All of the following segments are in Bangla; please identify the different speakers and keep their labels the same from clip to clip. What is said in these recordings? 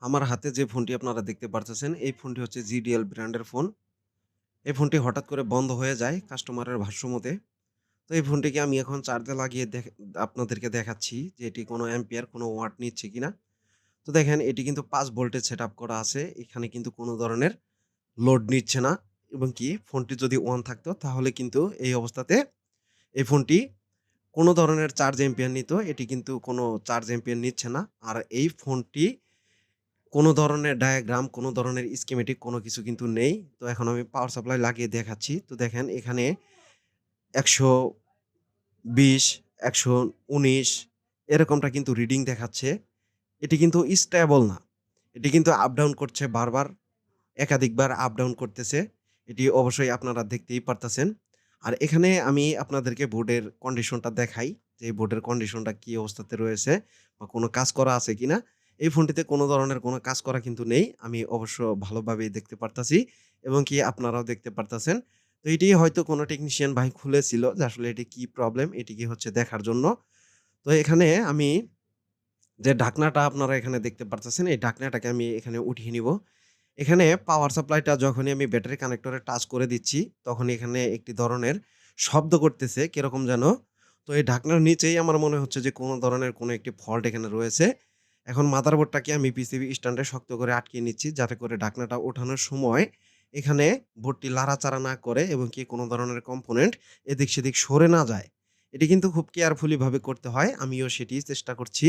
Speaker 1: আমার হাতে যে ফোনটি আপনারা দেখতে পারতেছেন, এই ফোনটি হচ্ছে জিডিএল ব্র্যান্ডের ফোন। এই ফোনটি হঠাৎ করে বন্ধ হয়ে যায় কাস্টমারের ভাষ্যমতে। তো এই ফোনটিকে আমি এখন চার্জে লাগিয়ে আপনাদেরকে দেখাচ্ছি যে এটি কোনো অ্যাম্পিয়ার, কোনো ওয়াট নিচ্ছে কিনা। তো দেখেন এটি কিন্তু ৫ ভোল্টের সেটআপ করা আছে। এখানে কিন্তু কোনো ধরনের লোড নিচ্ছে না এবং কি ফোনটি যদি অন থাকতো তাহলে কিন্তু এই অবস্থাতে এই ফোনটি কোনো ধরনের চার্জ অ্যাম্পিয়ার নিত। এটি কিন্তু কোনো চার্জ অ্যাম্পিয়ার নিচ্ছে না। আর এই ফোনটি কোনো ধরনের ডায়াগ্রাম, কোনো ধরনের স্কিমেটিক কোনো কিছু কিন্তু নেই। তো এখন আমি পাওয়ার সাপ্লাই লাগিয়ে দেখাচ্ছি। তো দেখেন এখানে ১২০, ১১৯ এরকমটা কিন্তু রিডিং দেখাচ্ছে। এটি কিন্তু স্টেবল না। এটি কিন্তু আপ ডাউন করছে বারবার, একাধিকবার আপ ডাউন করতেছে। এটি অবশ্যই আপনারা দেখতেই পারতেছেন। আর এখানে আমি আপনাদেরকে বোর্ডের কন্ডিশনটা দেখাই যে বোর্ডের কন্ডিশনটা কি অবস্থাতে রয়েছে বা কোনো কাজ করা আছে কিনা। এই ফোনটিতে কোনো ধরনের কোনো কাজ করা কিন্তু নেই। আমি অবশ্য ভালোভাবেই দেখতে পারতাছি এবং কি আপনারাও দেখতে পারতাছেন। তো এটি হয়তো কোনো টেকনিশিয়ান ভাই খুলেছিল যে আসলে এটি কি প্রবলেম এটিকে হচ্ছে দেখার জন্য। তো এখানে আমি যে ঢাকনাটা আপনারা এখানে দেখতে পারতেছেন, এই ঢাকনাটাকে আমি এখানে উঠিয়ে নিব। এখানে পাওয়ার সাপ্লাইটা যখনই আমি ব্যাটারি কানেক্টরে টাচ করে দিচ্ছি, তখনই এখানে একটি ধরনের শব্দ করতেছে কিরকম যেন। তো এই ঢাকনার নিচেই আমার মনে হচ্ছে যে কোনো ধরনের কোনো একটি ফল্ট এখানে রয়েছে। এখন মাদারবোর্ডটাকে আমি পিসিবি স্ট্যান্ডে শক্ত করে আটকিয়ে নিচ্ছি যাতে করে ঢাকনাটা ওঠানোর সময় এখানে বোর্ডটি লাড়াচাড়া না করে এবং কি কোনো ধরনের কম্পোনেন্ট এদিক সেদিক সরে না যায়। এটি কিন্তু খুব কেয়ারফুলি ভাবে করতে হয়। আমিও সেটিই চেষ্টা করছি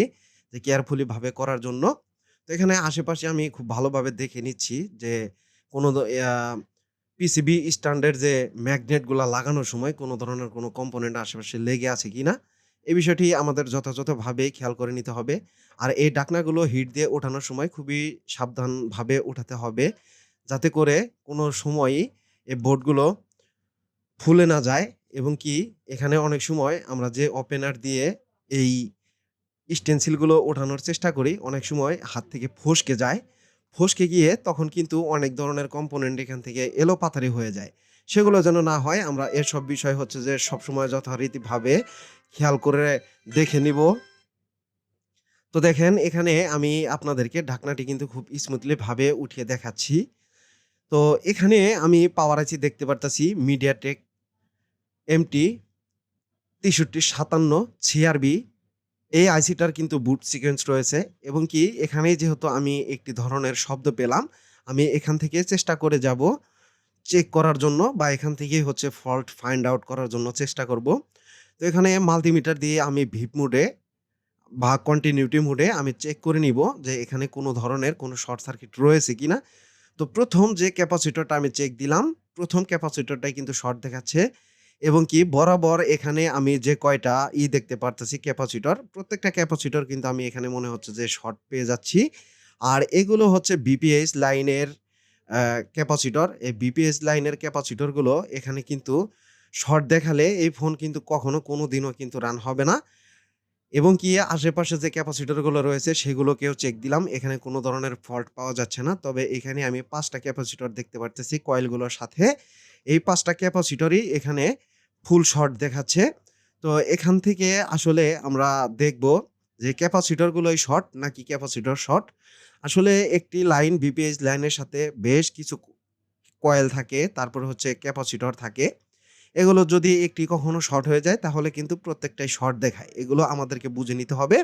Speaker 1: যে কেয়ারফুলি ভাবে করার জন্য। তো এখানে আশেপাশে আমি খুব ভালোভাবে দেখে নিচ্ছি যে কোনো পিসিবি স্ট্যান্ডের যে ম্যাগনেট গুলা লাগানোর সময় কোনো ধরনের কোনো কম্পোনেন্ট আশেপাশে লেগে আছে কিনা এই বিষয়টি আমাদের যথাযথভাবে খেয়াল করে নিতে হবে। আর এই ডাকনাগুলো হিট দিয়ে ওঠানোর সময় খুবই সাবধানভাবে উঠাতে হবে যাতে করে কোনো সময়ই এই বোর্ডগুলো ফুলে না যায় এবং কি এখানে অনেক সময় আমরা যে ওপেনার দিয়ে এই স্টেনসিল গুলো ওঠানোর চেষ্টা করি। অনেক সময় হাত থেকে ফসকে যায়। ফসকে গিয়ে তখন কিন্তু অনেক ধরনের কম্পোনেন্ট এখান থেকে এলোপাতাড়ি হয়ে যায়। সেগুলো যেন না হয় আমরা এসব বিষয় হচ্ছে যে সবসময় যথারীতিভাবে খেয়াল করে দেখে নিব। তো দেখেন এখানে আমি আপনাদেরকে ঢাকনাটি কিন্তু খুব স্মুথলি ভাবে উঠিয়ে দেখাচ্ছি। তো এখানে আমি পাওয়ার আইসি দেখতে পারতাছি MediaTek MT6357 CRB এই আইসিটার কিন্তু বুট সিকোয়েন্স রয়েছে এবং কি এখানে যেহেতু আমি একটি ধরনের শব্দ পেলাম, আমি এখান থেকে চেষ্টা করে যাব চেক করার জন্য বা এখান থেকেই হচ্ছে ফল্ট ফাইন্ড আউট করার জন্য চেষ্টা করব। তো এখানে মাল্টিমিটার দিয়ে আমি ভিপ মোডে বা কন্টিনিউটি মোডে আমি চেক করে নিব যে এখানে কোনো ধরনের কোনো শর্ট সার্কিট রয়েছে কিনা। তো ১ম যে ক্যাপাসিটরটা আমি চেক দিলাম, ১ম ক্যাপাসিটরটাই কিন্তু শর্ট দেখাচ্ছে এবং কি বরাবর এখানে আমি যে কয়টা দেখতে পারতেছি ক্যাপাসিটর, প্রত্যেকটা ক্যাপাসিটর কিন্তু আমি এখানে মনে হচ্ছে যে শর্ট পেয়ে যাচ্ছি। আর এগুলো হচ্ছে বিপিএস লাইনের ক্যাপাসিটর। এই বিপিএস লাইনের ক্যাপাসিটরগুলো এখানে কিন্তু শর্ট দেখালে এই ফোন কিন্তু কখনো কোনোদিনও কিন্তু রান হবে না। এবং কি আশেপাশে যে ক্যাপাসিটরগুলো রয়েছে সেগুলোকেও চেক দিলাম। এখানে কোনো ধরনের ফল্ট পাওয়া যাচ্ছে না। তবে এখানে আমি ৫ টা ক্যাপাসিটর দেখতে পারতেছি কয়েলগুলোর সাথে। এই ৫ টা ক্যাপাসিটরই এখানে ফুল শর্ট দেখাচ্ছে। তো এখান থেকে আসলে আমরা দেখব যে ক্যাপাসিটরগুলোই শর্ট নাকি ক্যাপাসিটর শর্ট। আসলে একটি লাইন বিপিএস লাইনের সাথে বেশ কিছু কয়েল থাকে, তারপরে হচ্ছে ক্যাপাসিটর থাকে। এগুলো যদি একটি কখনো শর্ট হয়ে যায় তাহলে কিন্তু প্রত্যেকটাই শর্ট দেখায়। এগুলো আমাদেরকে বুঝে নিতে হবে।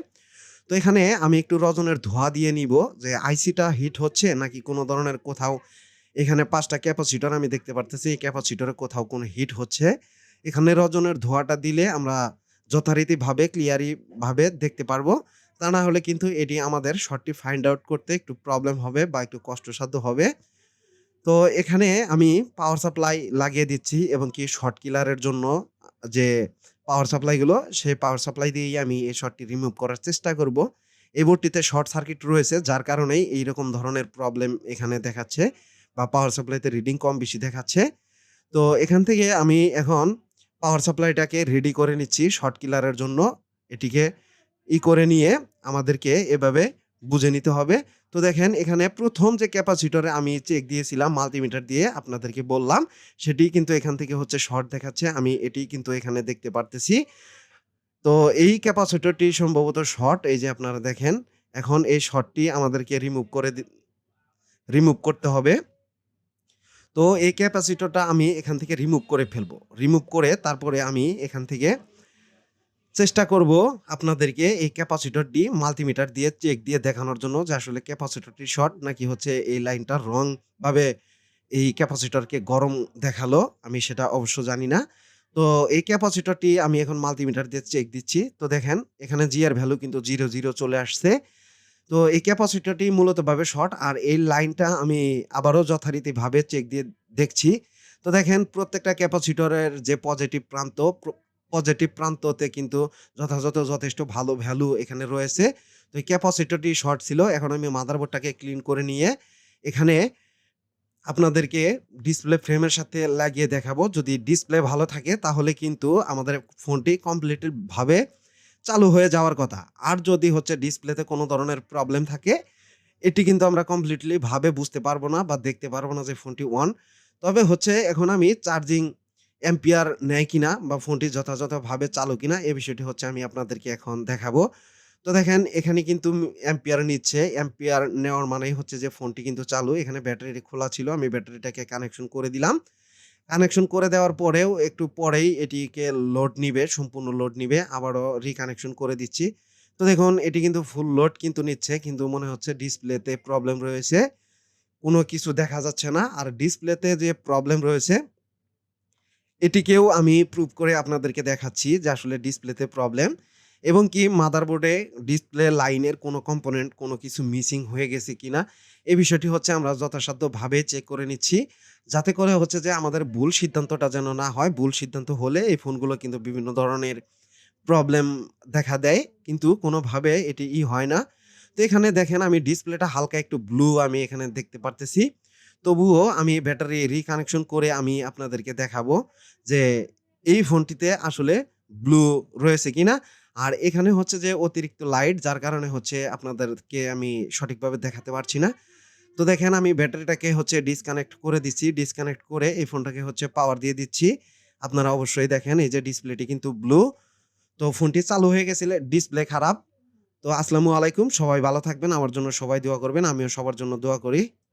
Speaker 1: তো এখানে আমি একটু রজনের ধোঁয়া দিয়ে নিব যে আইসিটা হিট হচ্ছে নাকি কোনো ধরনের কোথাও এখানে ৫ টা ক্যাপাসিটর আমি দেখতে পারতেছি। এই ক্যাপাসিটরে কোথাও কোনো হিট হচ্ছে। এখানে রজনের ধোঁয়াটা দিলে আমরা যথারীতিভাবে ক্লিয়ারি ভাবে দেখতে পারবো। তা না হলে কিন্তু এটি আমাদের শর্টটি ফাইন্ড আউট করতে একটু প্রবলেম হবে বা একটু কষ্টসাধ্য হবে। তো এখানে আমি পাওয়ার সাপ্লাই লাগিয়ে দিচ্ছি এবং কি শর্ট কিলারের জন্য যে পাওয়ার সাপ্লাই গুলো, সেই পাওয়ার সাপ্লাই দিয়েই আমি এই শর্টটি রিমুভ করার চেষ্টা করব। এই বোর্ডটিতে শর্ট সার্কিট রয়েছে যার কারণেই এইরকম ধরনের প্রবলেম এখানে দেখাচ্ছে বা পাওয়ার সাপ্লাইতে রিডিং কম বেশি দেখাচ্ছে। তো এখান থেকে আমি এখন পাওয়ার সাপ্লাইটাকে রেডি করে নিচ্ছি শর্ট কিলারের জন্য। এটিকে করে নিয়ে আমাদেরকে এভাবে বুঝে নিতে হবে। তো দেখেন এখানে ১ম যে ক্যাপাসিটরে আমি চেক দিয়েছিলাম মাল্টিমিটার দিয়ে আপনাদেরকে বললাম, সেটিই কিন্তু এখান থেকে হচ্ছে শর্ট দেখাচ্ছে। আমি এটিই কিন্তু এখানে দেখতে পারতেছি। তো এই ক্যাপাসিটরটি সম্ভবত শর্ট। এই যে আপনারা দেখেন, এখন এই শর্টটি আমাদেরকে রিমুভ করতে হবে। তো এই ক্যাপাসিটরটা আমি এখান থেকে রিমুভ করে ফেলবো। রিমুভ করে তারপরে আমি এখান থেকে চেষ্টা করব আপনাদেরকে এই ক্যাপাসিটরটি মাল্টিমিটার দিয়ে চেক দিয়ে দেখানোর জন্য যে আসলে ক্যাপাসিটরটি শর্ট নাকি হচ্ছে এই লাইনটা রং ভাবে এই ক্যাপাসিটরকে গরম দেখালো। আমি সেটা অবশ্য জানি না। তো এই ক্যাপাসিটরটি আমি এখন মাল্টিমিটার দিয়ে চেক দিচ্ছি। তো দেখেন এখানে জি এর ভ্যালু কিন্তু 00 চলে আসছে। তো এই ক্যাপাসিটরটি মূলতভাবে শর্ট আর এই লাইনটা আমি আবারও যথারীতিভাবে চেক দিয়ে দেখছি। তো দেখেন প্রত্যেকটা ক্যাপাসিটরের যে পজিটিভ প্রান্ততে কিন্তু যথেষ্ট ভালো ভ্যালু এখানে রয়েছে। তো এই ক্যাপাসিটরটি শর্ট ছিল। এখন আমি মাদারবোর্ডটাকে ক্লিন করে নিয়ে এখানে আপনাদেরকে ডিসপ্লে ফ্রেমের সাথে লাগিয়ে দেখাবো। যদি ডিসপ্লে ভালো থাকে তাহলে কিন্তু আমাদের ফোনটি কমপ্লিটলি ভাবে চালু হয়ে যাওয়ার কথা। আর যদি হচ্ছে ডিসপ্লেতে কোনো ধরনের প্রবলেম থাকে, এটি কিন্তু আমরা কমপ্লিটলি ভাবে বুঝতে পারবো না বা দেখতে পারবো না যে ফোনটি অন। তবে হচ্ছে এখন আমি চার্জিং অ্যাম্পিয়ার নেয় কিনা বা ফোনটি যথাযথভাবে চালু কিনা এই বিষয়টি হচ্ছে আমি আপনাদেরকে এখন দেখাবো। তো দেখেন এখানে কিন্তু অ্যাম্পিয়ার নিচ্ছে। অ্যাম্পিয়ার নেওয়ার মানেই হচ্ছে যে ফোনটি কিন্তু চালু। এখানে ব্যাটারিটি খোলা ছিল। আমি ব্যাটারিটাকে কানেকশন করে দিলাম। কানেকশন করে দেওয়ার পরেও একটু পরেই এটিকে লোড নিবে, সম্পূর্ণ লোড নিবে। আবারও রিকানেকশন করে দিচ্ছি। তো দেখুন এটি কিন্তু ফুল লোড কিন্তু নিচ্ছে। কিন্তু মনে হচ্ছে ডিসপ্লেতে প্রবলেম রয়েছে। কোনো কিছু দেখা যাচ্ছে না। আর ডিসপ্লেতে যে প্রবলেম রয়েছে এটিকেও আমি প্রুভ করে আপনাদেরকে দেখাচ্ছি যে আসলে ডিসপ্লেতে প্রবলেম এবং কি মাদারবোর্ডে ডিসপ্লে লাইনের কোনো কম্পোনেন্ট কোনো কিছু মিসিং হয়ে গেছে কিনা এই বিষয়টি হচ্ছে আমরা যথাসাধ্যভাবে চেক করে নিচ্ছি যাতে করে হচ্ছে যে আমাদের ভুল সিদ্ধান্তটা যেন না হয়। ভুল সিদ্ধান্ত হলে এই ফোনগুলো কিন্তু বিভিন্ন ধরনের প্রবলেম দেখা দেয় কিন্তু কোনোভাবে এটি হয় না। তো এখানে দেখেন আমি ডিসপ্লেটা হালকা একটু ব্লু আমি এখানে দেখতে পারতেছি। তবুও আমি ব্যাটারি রিকানেকশন করে আমি আপনাদেরকে দেখাবো যে এই ফোনটিতে আসলে ব্লু রয়েছে কিনা। আর এখানে হচ্ছে যে অতিরিক্ত লাইট যার কারণে হচ্ছে আপনাদেরকে আমি সঠিকভাবে দেখাতে পারছি না। তো দেখেন আমি ব্যাটারিটাকে হচ্ছে ডিসকানেক্ট করে দিচ্ছি। ডিসকানেক্ট করে এই ফোনটাকে হচ্ছে পাওয়ার দিয়ে দিচ্ছি। আপনারা অবশ্যই দেখেন এই যে ডিসপ্লেটি কিন্তু ব্লু। তো ফোনটি চালু হয়ে গেছিলে ডিসপ্লে খারাপ। তো আসসালামু আলাইকুম। সবাই ভালো থাকবেন। আমার জন্য সবাই দোয়া করবেন। আমিও সবার জন্য দোয়া করি।